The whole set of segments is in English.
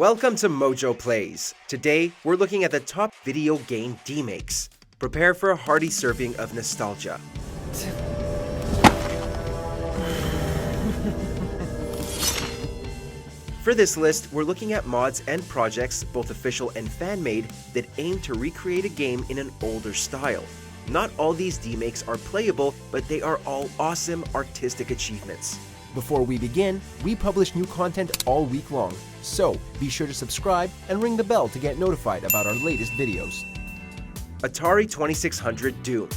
Welcome to MojoPlays. Today, we're looking at the top video game Demakes. Prepare for a hearty serving of nostalgia. For this list, we're looking at mods and projects, both official and fan-made, that aim to recreate a game in an older style. Not all these Demakes are playable, but they are all awesome artistic achievements. Before we begin, we publish new content all week long, so be sure to subscribe and ring the bell to get notified about our latest videos. Atari 2600 Doom.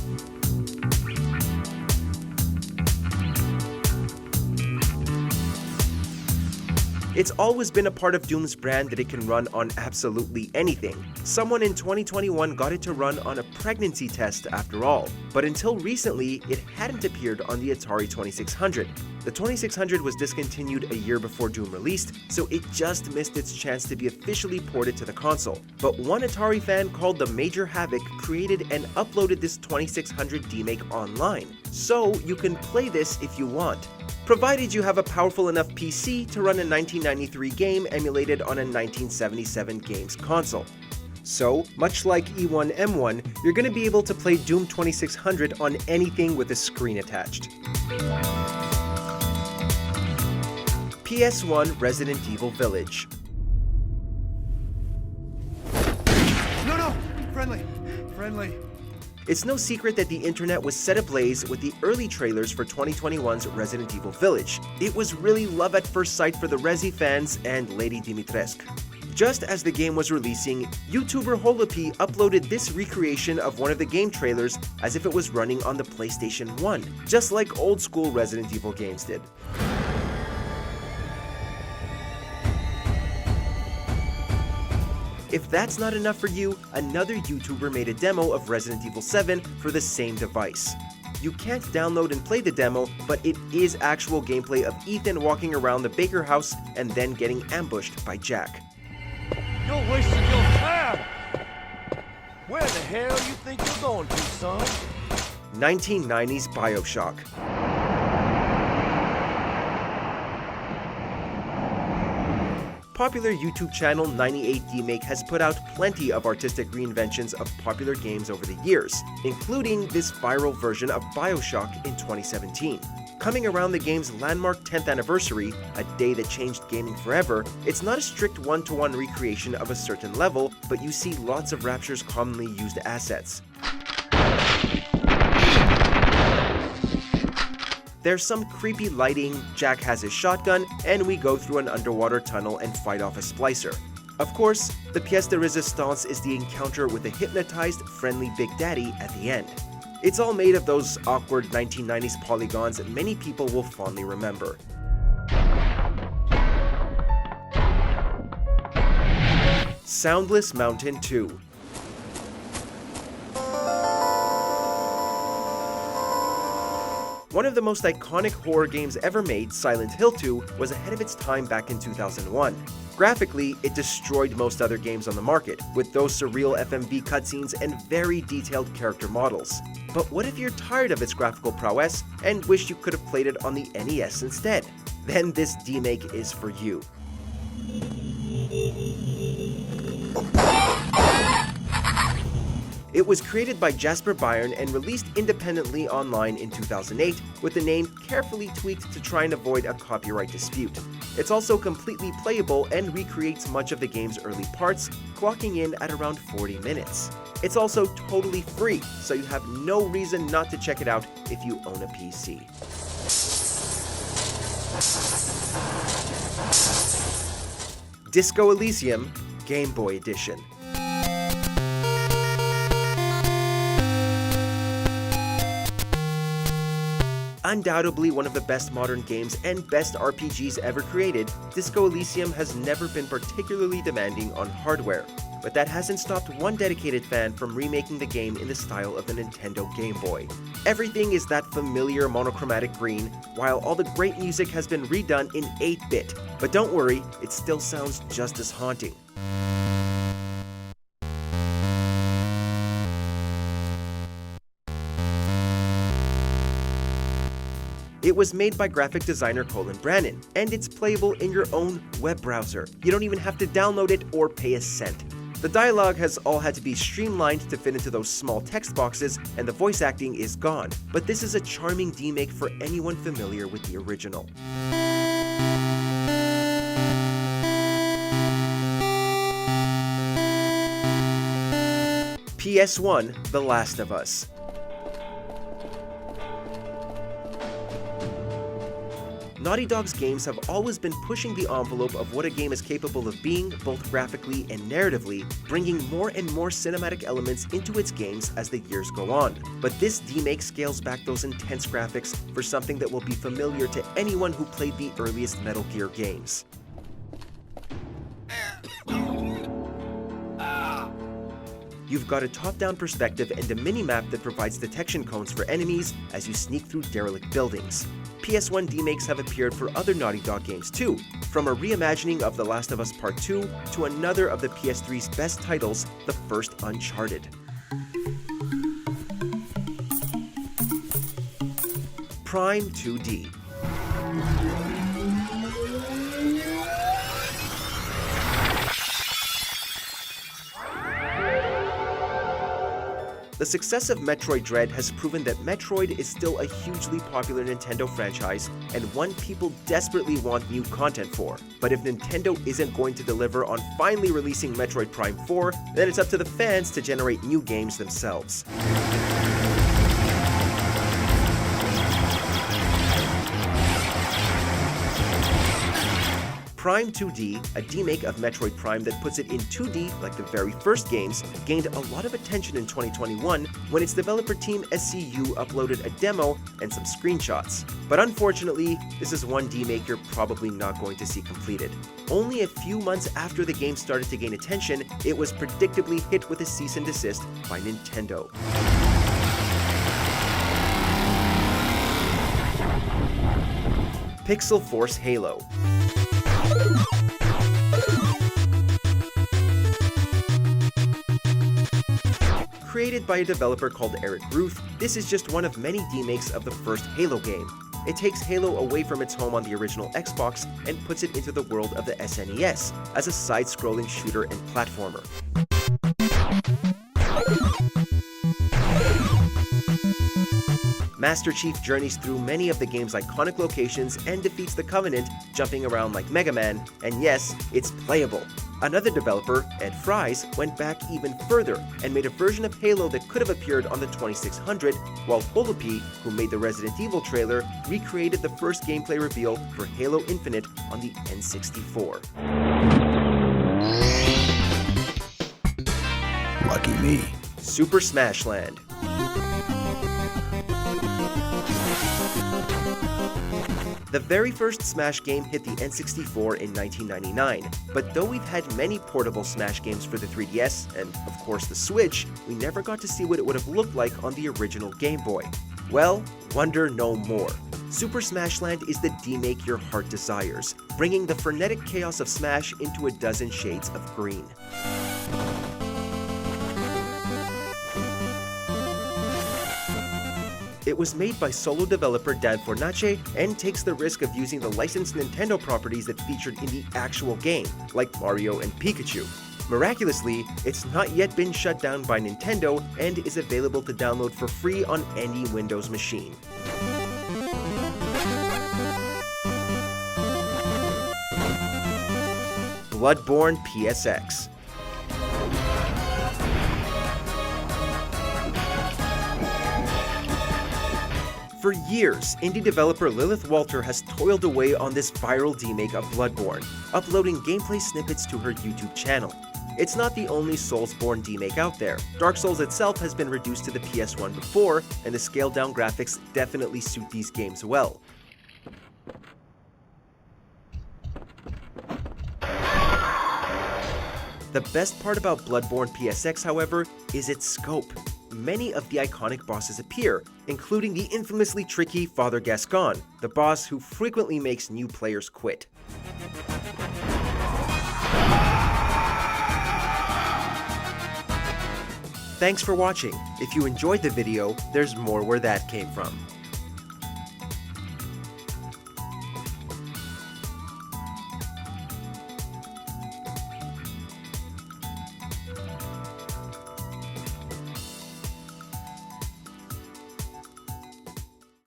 It's always been a part of Doom's brand that it can run on absolutely anything. Someone in 2021 got it to run on a pregnancy test after all, but until recently, it hadn't appeared on the Atari 2600. The 2600 was discontinued a year before Doom released, so it just missed its chance to be officially ported to the console. But one Atari fan called the Major Havoc created and uploaded this 2600 Demake online, so you can play this if you want, provided you have a powerful enough PC to run a 1993 game emulated on a 1977 games console. So, much like E1-M1, you're going to be able to play Doom 2600 on anything with a screen attached. PS1 Resident Evil Village. No! Friendly. It's no secret that the internet was set ablaze with the early trailers for 2021's Resident Evil Village. It was really love at first sight for the Resi fans and Lady Dimitrescu. Just as the game was releasing, YouTuber Holopi uploaded this recreation of one of the game trailers as if it was running on the PlayStation 1, just like old school Resident Evil games did. If that's not enough for you, another YouTuber made a demo of Resident Evil 7 for the same device. You can't download and play the demo, but it is actual gameplay of Ethan walking around the Baker house and then getting ambushed by Jack. You're wasting your time! Where the hell you think you're going to, son? 1990s BioShock. Popular YouTube channel 98 Demake has put out plenty of artistic reinventions of popular games over the years, including this viral version of BioShock in 2017. Coming around the game's landmark 10th anniversary, a day that changed gaming forever, it's not a strict one-to-one recreation of a certain level, but you see lots of Rapture's commonly used assets. There's some creepy lighting, Jack has his shotgun, and we go through an underwater tunnel and fight off a splicer. Of course, the pièce de résistance is the encounter with a hypnotized, friendly Big Daddy at the end. It's all made of those awkward 1990s polygons that many people will fondly remember. Soundless Mountain 2. One of the most iconic horror games ever made, Silent Hill 2, was ahead of its time back in 2001. Graphically, it destroyed most other games on the market, with those surreal FMV cutscenes and very detailed character models. But what if you're tired of its graphical prowess and wish you could have played it on the NES instead? Then this Demake is for you. It was created by Jasper Byrne and released independently online in 2008, with the name carefully tweaked to try and avoid a copyright dispute. It's also completely playable and recreates much of the game's early parts, clocking in at around 40 minutes. It's also totally free, so you have no reason not to check it out if you own a PC. Disco Elysium Game Boy Edition. Undoubtedly one of the best modern games and best RPGs ever created, Disco Elysium has never been particularly demanding on hardware. But that hasn't stopped one dedicated fan from remaking the game in the style of the Nintendo Game Boy. Everything is that familiar monochromatic green, while all the great music has been redone in 8-bit. But don't worry, it still sounds just as haunting. It was made by graphic designer Colin Brannon, and it's playable in your own web browser. You don't even have to download it or pay a cent. The dialogue has all had to be streamlined to fit into those small text boxes, and the voice acting is gone, but this is a charming demake for anyone familiar with the original. PS1: The Last of Us. Naughty Dog's games have always been pushing the envelope of what a game is capable of being, both graphically and narratively, bringing more and more cinematic elements into its games as the years go on. But this demake scales back those intense graphics for something that will be familiar to anyone who played the earliest Metal Gear games. You've got a top-down perspective and a mini-map that provides detection cones for enemies as you sneak through derelict buildings. PS1 demakes have appeared for other Naughty Dog games too, from a reimagining of The Last of Us Part 2 to another of the PS3's best titles, the first Uncharted. Prime 2D. The success of Metroid Dread has proven that Metroid is still a hugely popular Nintendo franchise and one people desperately want new content for. But if Nintendo isn't going to deliver on finally releasing Metroid Prime 4, then it's up to the fans to generate new games themselves. Prime 2D, a demake of Metroid Prime that puts it in 2D like the very first games, gained a lot of attention in 2021 when its developer team SCU uploaded a demo and some screenshots. But unfortunately, this is one demake you're probably not going to see completed. Only a few months after the game started to gain attention, it was predictably hit with a cease and desist by Nintendo. Pixel Force Halo. Created by a developer called Eric Ruth, this is just one of many demakes of the first Halo game. It takes Halo away from its home on the original Xbox and puts it into the world of the SNES as a side-scrolling shooter and platformer. Master Chief journeys through many of the game's iconic locations and defeats the Covenant, jumping around like Mega Man, and yes, it's playable. Another developer, Ed Fries, went back even further and made a version of Halo that could have appeared on the 2600, while Holopy, who made the Resident Evil trailer, recreated the first gameplay reveal for Halo Infinite on the N64. Lucky me. Super Smash Land. The very first Smash game hit the N64 in 1999, but though we've had many portable Smash games for the 3DS, and of course the Switch, we never got to see what it would have looked like on the original Game Boy. Well, wonder no more. Super Smash Land is the demake your heart desires, bringing the frenetic chaos of Smash into a dozen shades of green. It was made by solo developer Dan Fornace and takes the risk of using the licensed Nintendo properties that featured in the actual game, like Mario and Pikachu. Miraculously, it's not yet been shut down by Nintendo and is available to download for free on any Windows machine. Bloodborne PSX. For years, indie developer Lilith Walter has toiled away on this viral demake of Bloodborne, uploading gameplay snippets to her YouTube channel. It's not the only Soulsborne demake out there. Dark Souls itself has been reduced to the PS1 before, and the scaled-down graphics definitely suit these games well. The best part about Bloodborne PSX, however, is its scope. Many of the iconic bosses appear, including the infamously tricky Father Gascon, the boss who frequently makes new players quit. Thanks for watching. If you enjoyed the video, there's more where that came from.